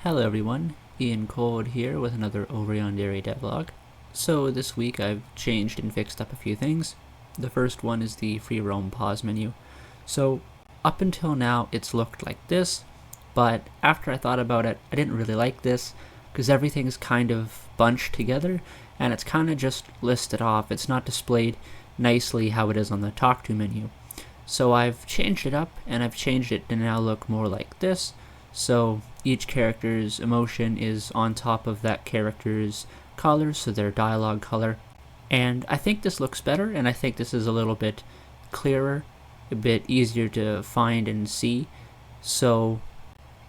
Hello everyone, Ian Cold here with another Over Yandere devlog. So this week I've changed and fixed up a few things. The first one is the free roam pause menu. So up until now it's looked like this, but after I thought about it, I didn't really like this because everything's kind of bunched together and it's kind of just listed off. It's not displayed nicely how it is on the talk to menu. So I've changed it up and I've changed it to now look more like this. So each character's emotion is on top of that character's color, so their dialogue color. And I think this looks better, and I think this is a little bit clearer, a bit easier to find and see. So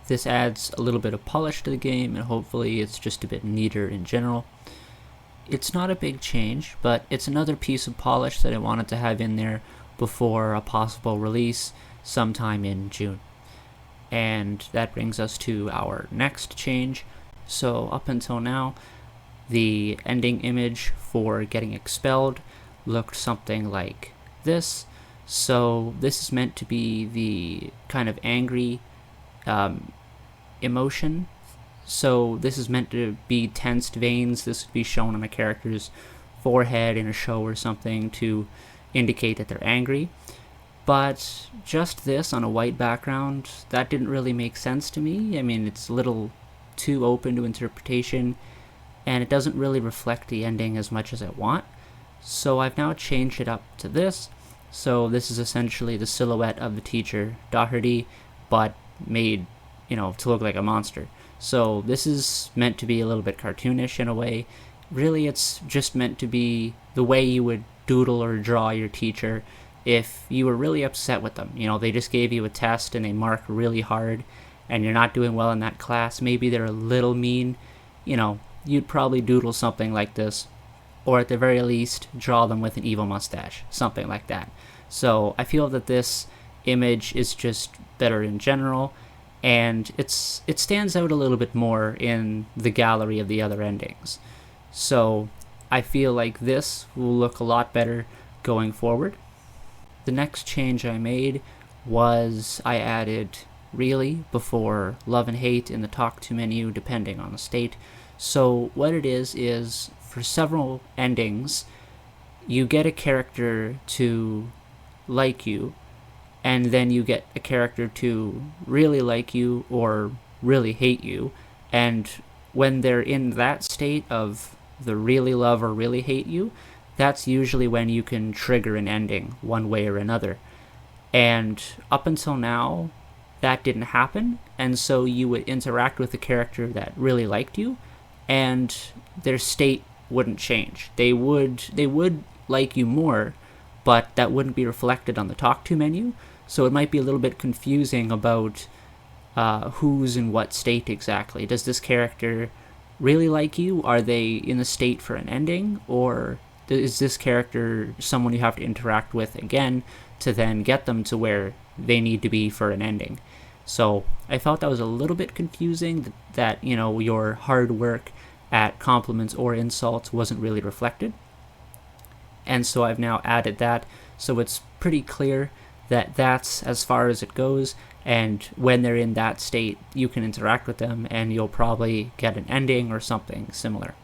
this adds a little bit of polish to the game, and hopefully it's just a bit neater in general. It's not a big change, but it's another piece of polish that I wanted to have in there before a possible release sometime in June. And that brings us to our next change. So up until now, the ending image for getting expelled looked something like this. So this is meant to be the kind of angry emotion. So this is meant to be tensed veins. This would be shown on a character's forehead in a show or something to indicate that they're angry. But just this on a white background, that didn't really make sense to me. I mean, it's a little too open to interpretation, and it doesn't really reflect the ending as much as I want. So I've now changed it up to this. So this is essentially the silhouette of the teacher, Doherty, but made, to look like a monster. So this is meant to be a little bit cartoonish in a way. Really, it's just meant to be the way you would doodle or draw your teacher if you were really upset with them. They just gave you a test and they mark really hard and you're not doing well in that class. Maybe they're a little mean. You'd probably doodle something like this, or at the very least draw them with an evil mustache, something like that. So I feel that this image is just better in general, and it stands out a little bit more in the gallery of the other endings. So I feel like this will look a lot better going forward. The next change I made was I added really before love and hate in the talk to menu depending on the state. So what it is for several endings you get a character to like you, and then you get a character to really like you or really hate you, and when they're in that state of the really love or really hate you, that's usually when you can trigger an ending one way or another. And up until now, that didn't happen, and so you would interact with a character that really liked you, and their state wouldn't change. They would like you more, but that wouldn't be reflected on the talk to menu, so it might be a little bit confusing about who's in what state exactly. Does this character really like you? Are they in the state for an ending, or is this character someone you have to interact with again to then get them to where they need to be for an ending? So I felt that was a little bit confusing, that your hard work at compliments or insults wasn't really reflected. And so I've now added that, so it's pretty clear that that's as far as it goes, and when they're in that state you can interact with them and you'll probably get an ending or something similar.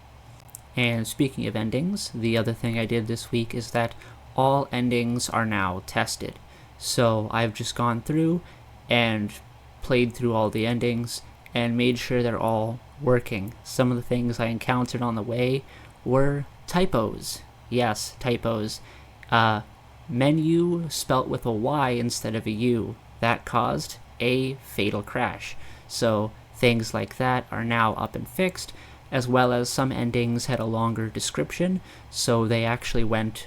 And speaking of endings, the other thing I did this week is that all endings are now tested. So I've just gone through and played through all the endings and made sure they're all working. Some of the things I encountered on the way were typos. Yes, typos. Menu spelt with a Y instead of a U. That caused a fatal crash. So things like that are now up and fixed, as well as some endings had a longer description, so they actually went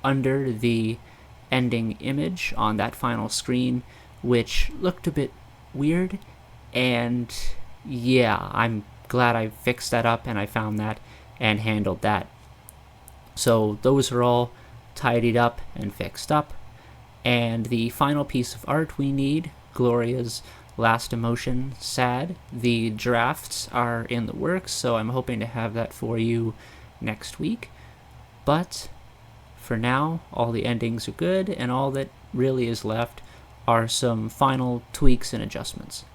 under the ending image on that final screen, which looked a bit weird, and yeah, I'm glad I fixed that up and I found that and handled that. So those are all tidied up and fixed up, and the final piece of art we need, Gloria's last emotion, sad. The drafts are in the works, so I'm hoping to have that for you next week. But for now, all the endings are good, and all that really is left are some final tweaks and adjustments.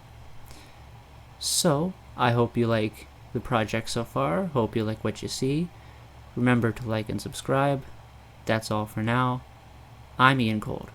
So I hope you like the project so far. Hope you like what you see. Remember to like and subscribe. That's all for now. I'm Ian Cold.